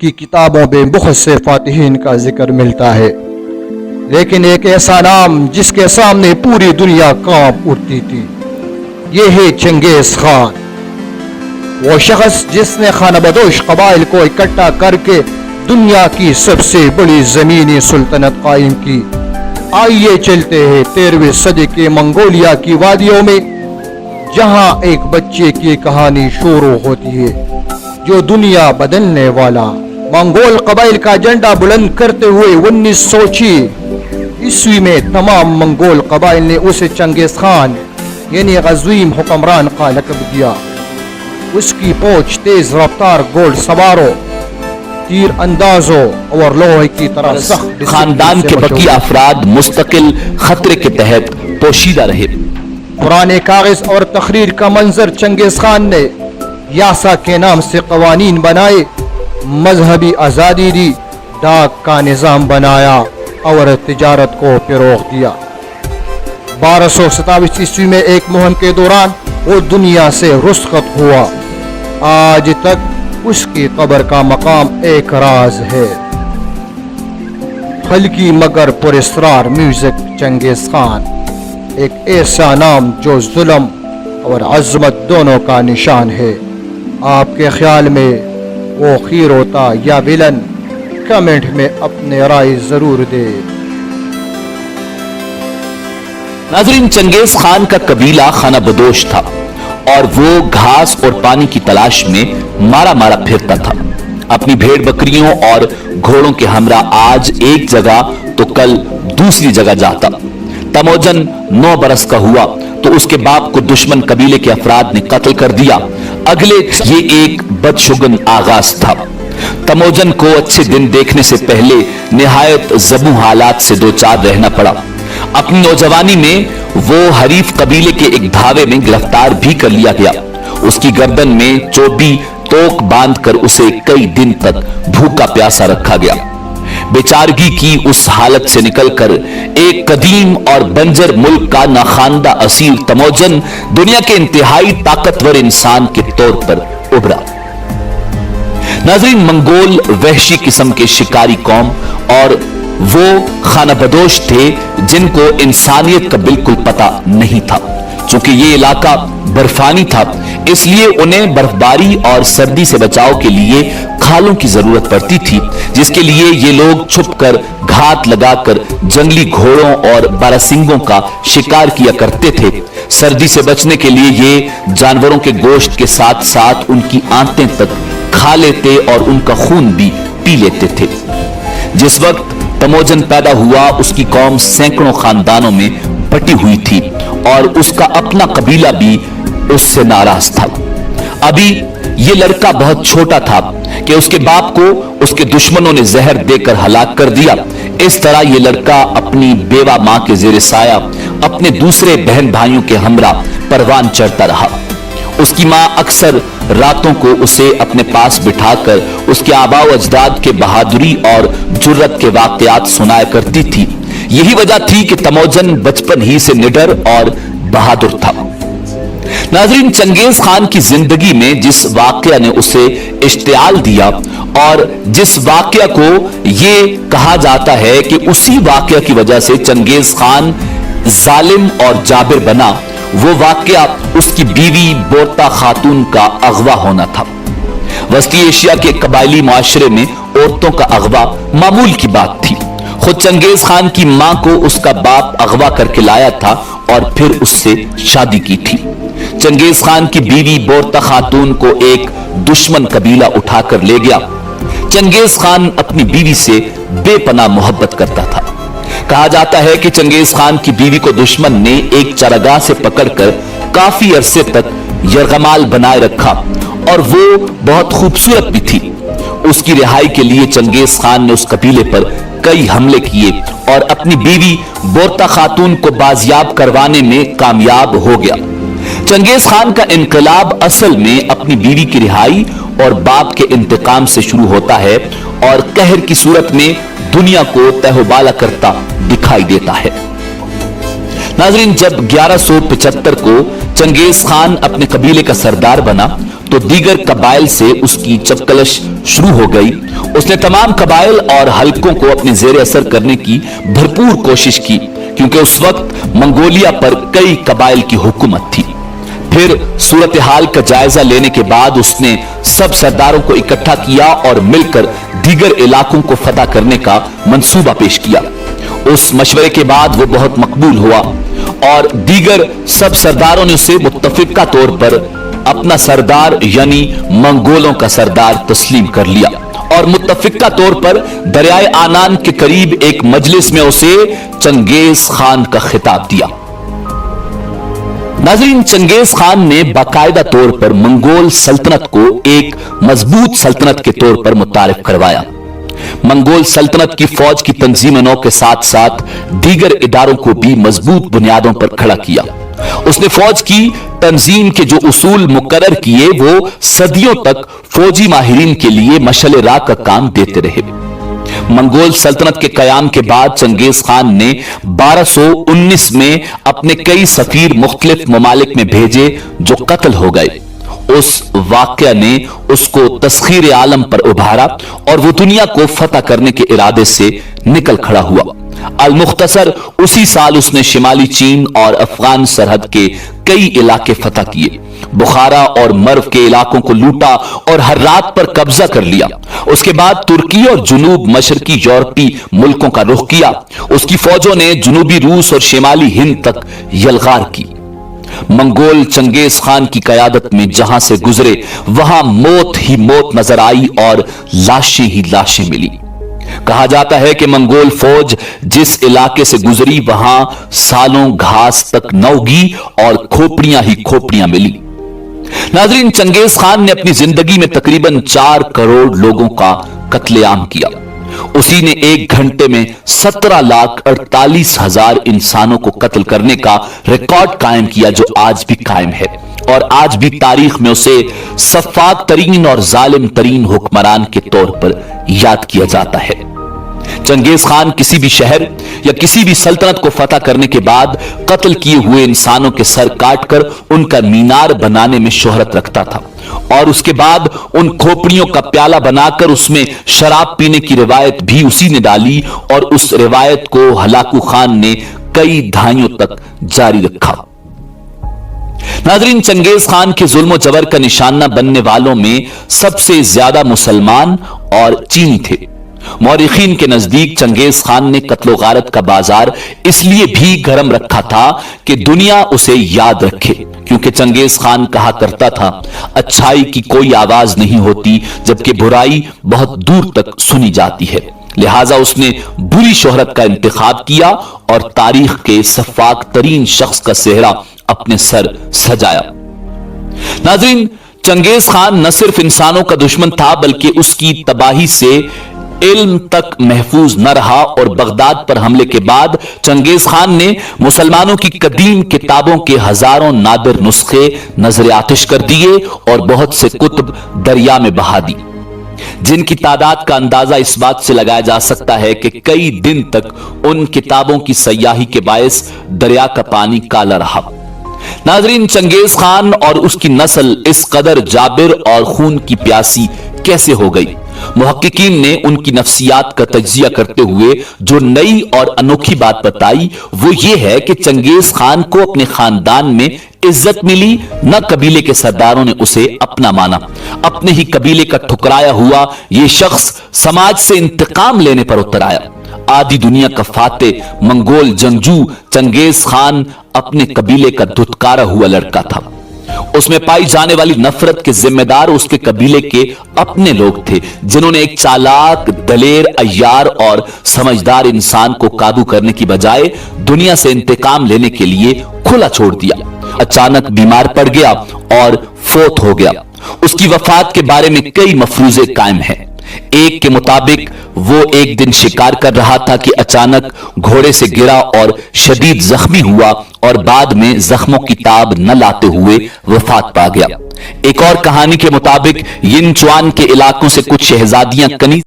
की किताबों में बहुत से फातिहीन का जिक्र मिलता है, लेकिन एक ऐसा नाम जिसके सामने पूरी दुनिया कांप उठती थी, ये है चंगेज खान। वो शख्स जिसने खानाबदोश कबाइल को इकट्ठा करके दुनिया की सबसे बड़ी जमीनी सुल्तनत कायम की। आइए चलते हैं 13वीं सदी के मंगोलिया की वादियों में, जहां एक बच्चे की कहानी शुरू होती है जो दुनिया बदलने वाला मंगोल कबाइल का झंडा बुलंद करते हुए 1906 ईस्वी में तमाम मंगोल कबाइल ने उसे चंगेज खान यानी गज़वीम हुक्मरान का लक़ब दिया। उसकी पहुंच तेज रफ्तार घोड़ सवारों, तीर अंदाजों और लोहे की तरह सख्त खानदान के बकी अफराद मुस्तकिल खतरे के तहत पोशीदा रहे। पुराने कागज और तकरीर का मंजर चंगेज खान ने यासा के नाम से कवानीन बनाए, मजहबी आज़ादी दी, डाक का निज़ाम बनाया और तिजारत को फ़रोग़ दिया। 1227 ईस्वी में एक मुहिम के दौरान वो दुनिया से रुखसत हुआ। आज तक उसकी कब्र का मकाम एक राज है। हल्की मगर पुरस्रार म्यूजिक चंगेज खान, एक ऐसा नाम जो जुल्म और अज़मत दोनों का निशान है। आपके ख्याल में वो खीर होता या विलन? कमेंट में अपने राय जरूर दे। नाज़रीन, चंगेज खान का कबीला खानाबदोश था और वो घास और पानी की तलाश में मारा मारा फिरता था। अपनी भेड़ बकरियों और घोड़ों के हमरा आज एक जगह तो कल दूसरी जगह जाता। तमोजन 9 बरस का हुआ तो उसके बाप को दुश्मन कबीले के अफराद ने कत्ल कर दिया। अगले ये एक बदशुगन आगाज था। तमोजन को अच्छे दिन देखने से पहले निहायत जबू हालात से दो चार रहना पड़ा। अपनी नौजवानी में वो हरीफ कबीले के एक धावे में गिरफ्तार भी कर लिया गया। उसकी गर्दन में चोबी तोक बांधकर उसे कई दिन तक भूखा प्यासा रखा गया। बेचारगी की उस हालत से निकलकर एक कदीम और बंजर मुल्क का नाखानदा असीर तमोजन दुनिया के इंतहाई ताकतवर इंसान के तौर पर उभरा। नाज़रीन, मंगोल वहशी किस्म के शिकारी कौम और वो खानाबदोश थे जिनको इंसानियत का बिल्कुल पता नहीं था। चूंकि ये इलाका बर्फानी था, इसलिए उन्हें बर्फबारी और सर्दी से बचाव के लिए खालों की जरूरत पड़ती थी, जिसके लिए ये लोग छुपकर घात लगाकर जंगली घोड़ों और बारहसिंगों का शिकार किया करते थे। सर्दी से बचने के लिए ये जानवरों के गोश्त के साथ साथ उनकी आंतें तक खा लेते और उनका खून भी पी लेते थे। जिस वक्त तमोजन पैदा हुआ, उसकी कौम सैकड़ों खानदानों में बटी हुई थी और उसका अपना कबीला भी उससे नाराज था। अभी ये लड़का बहुत छोटा था कि उसके बाप को उसके दुश्मनों ने जहर देकर हलाक कर दिया। इस तरह ये लड़का अपनी बेवा मां के जेर साया अपने दूसरे बहन भाइयों के हमरा परवान चढ़ता रहा। उसकी मां अक्सर रातों को उसे अपने पास बिठाकर उसके आबाओ अजदाद के बहादुरी और जुर्रत के वाकयात सुनाया करती थी। यही वजह थी कि तमोजन बचपन ही से निडर और बहादुर था। नाज़रीन, चंगेज खान की जिंदगी में जिस वाकया ने उसे इश्तियाल दिया और जिस वाकया को ये कहा जाता है कि उसी वाकया की वजह से चंगेज खान जालिम और जाबिर बना, वो वाकया उसकी बीवी बोरता खातून का अगवा होना था। वस्ती एशिया के कबायली माशरे में औरतों का अगवा मामूल की बात थी। खुद चंगेज खान की मां को उसका बाप अगवा करके लाया था और फिर उससे शादी की थी। चंगेज खान की बीवी बोरता खातून को एक दुश्मन कबीला उठाकर ले गया। चंगेज खान अपनी बीवी से बेपनाह मोहब्बत करता था। कहा जाता है कि चंगेज खान की बीवी को दुश्मन ने एक चरागाह से पकड़कर काफी अरसे तक यरगमाल बनाए रखा और वो बहुत खूबसूरत भी थी। उसकी रिहाई के लिए चंगेज खान ने उस कबीले पर कई हमले किए और अपनी बीवी बोरता खातून को बाजियाब करवाने में कामयाब हो गया। चंगेज खान का इनकलाब असल में अपनी बीवी की रिहाई और बाप के इंतकाम से शुरू होता है और कहर की सूरत में दुनिया को तहबाला करता दिखाई देता है। नाज़रीन, जब 1175 को चंगेज खान अपने कबीले का सरदार बना तो दीगर कबाइल से उसकी चपकलश शुरू हो गई। उसने तमाम कबाइल और हलकों को अपने जेर असर करने की भरपूर कोशिश की, क्योंकि उस वक्त मंगोलिया पर कई कबाइल की हुकूमत थी। फिर सूरत हाल का जायजा लेने के बाद उसने सब सरदारों को इकट्ठा किया और मिलकर दीगर इलाकों को फतह करने का मंसूबा पेश किया। उस मशवरे के बाद वो बहुत मकबूल हुआ और दीगर सब सरदारों ने उसे मुत्तफिका तौर पर अपना सरदार यानी मंगोलों का सरदार तस्लीम कर लिया और मुत्तफिका तौर पर दरियाए आनान के करीब एक मजलिस में उसे चंगेज खान का खिताब दिया। नाज़रीन, चंगेज खान ने बाकायदा तौर पर मंगोल सल्तनत को एक मजबूत सल्तनत के तौर पर मुतारिफ करवाया। मंगोल सल्तनत की फौज की तंजीम-ए-नौ के साथ साथ दीगर इदारों को भी मजबूत बुनियादों पर खड़ा किया। उसने फौज की तंजीम के जो उसूल मुकर्रर किए वो सदियों तक फौजी माहिरीन के लिए मशअल राह का काम देते रहे। मंगोल सल्तनत के कयाम के बाद चंगेज खान ने 1219 में अपने कई सफीर मुख्तलिफ ममालिक में भेजे जो कत्ल हो गए। उस वाकया ने उसको तस्खीर आलम पर उभारा और वो दुनिया को फतह करने के इरादे से निकल खड़ा हुआ। अल-मुख्तसर उसी साल उसने शिमाली चीन और अफगान सरहद के कई इलाके फतह किए, बुखारा और मर्व के इलाकों को लूटा और हर्रात पर कब्जा कर लिया। उसके बाद तुर्की और जुनूब मशरकी यूरोपी मुल्कों का रुख किया। उसकी फौजों ने जुनूबी रूस और शिमाली हिंद तक यलगार की। मंगोल चंगेज खान की कयादत में जहां से गुजरे वहां मौत ही मौत नजर आई और लाशें ही लाशें मिली। कहा जाता है कि मंगोल फौज जिस इलाके से गुजरी वहां सालों घास तक न उगी और खोपड़ियां ही खोपड़ियां मिली। नाज़रीन, चंगेज खान ने अपनी जिंदगी में तकरीबन 4 करोड़ लोगों का कत्लेआम किया। उसी ने एक घंटे में 17,48,000 इंसानों को कत्ल करने का रिकॉर्ड कायम किया जो आज भी कायम है और आज भी तारीख में उसे सफाक तरीन और जालिम तरीन हुक्मरान के तौर पर याद किया जाता है। चंगेज खान किसी भी शहर या किसी भी सल्तनत को फतह करने के बाद कत्ल किए हुए इंसानों के सर काटकर उनका मीनार बनाने में शोहरत रखता था और उसके बाद उन खोपड़ियों का प्याला बनाकर उसमें शराब पीने की रिवायत भी उसी ने डाली और उस रिवायत को हलाकू खान ने कई दहाइयों तक जारी रखा। नाज़रीन, चंगेज खान के जुल्म और जबर का निशाना बनने वालों में सबसे ज्यादा मुसलमान और चीनी थे। मौरिखीन के नजदीक चंगेज खान ने कत्लो गारत का बाजार इसलिए भी गर्म रखा था कि दुनिया उसे याद रखे, क्योंकि चंगेज खान कहा करता था अच्छाई की कोई आवाज नहीं होती जबकि बुराई बहुत दूर तक सुनी जाती है। लिहाजा उसने बुरी शोहरत का इंतखाब किया और तारीख के सफाक तरीन शख्स का सेहरा अपने सर सजाया। नाज़रीन, चंगेज खान न सिर्फ इंसानों का दुश्मन था बल्कि उसकी तबाही से इल्म तक महफूज न रहा और बगदाद पर हमले के बाद चंगेज खान ने मुसलमानों की कदीम किताबों के हजारों नादिर नुस्खे नजर आतिश कर दिए और बहुत से कुतुब दरिया में बहा दी, जिनकी तादाद का अंदाजा इस बात से लगाया जा सकता है कि कई दिन तक उन किताबों की सयाही के बायस दरिया का पानी काला रहा। नाज़रीन, चंगेज खान और उसकी नस्ल इस कदर जाबिर और खून की प्यासी कैसे हो गई? मुहक्किकीन ने उनकी नफ्सियात का तज्जिया करते हुए जो नई और अनोखी बात बताई वो ये है कि चंगेज खान को अपने खानदान में इज्जत मिली, न कबीले के सरदारों ने उसे अपना माना। अपने ही कबीले का ठुकराया हुआ ये शख्स समाज से इंतकाम लेने पर उतर आया। आदि दुनिया का फातेह मंगोल जंगजू चंगेज खान अपने कबीले का धुतकारा हुआ लड़का था। उसमें पाई जाने वाली नफरत के जिम्मेदार उसके कबीले के अपने लोग थे, जिन्होंने एक चालाक, दलेर, अय्यार और समझदार इंसान को काबू करने की बजाय दुनिया से इंतकाम लेने के लिए खुला छोड़ दिया। अचानक बीमार पड़ गया और फोत हो गया। उसकी वफात के बारे में कई मफरूजे कायम हैं। एक के मुताबिक वो एक दिन शिकार कर रहा था कि अचानक घोड़े से गिरा और शदीद जख्मी हुआ और बाद में जख्मों की ताब न लाते हुए वफात पा गया। एक और कहानी के मुताबिक यिनचुआन के इलाकों से कुछ शहजादियां कनीज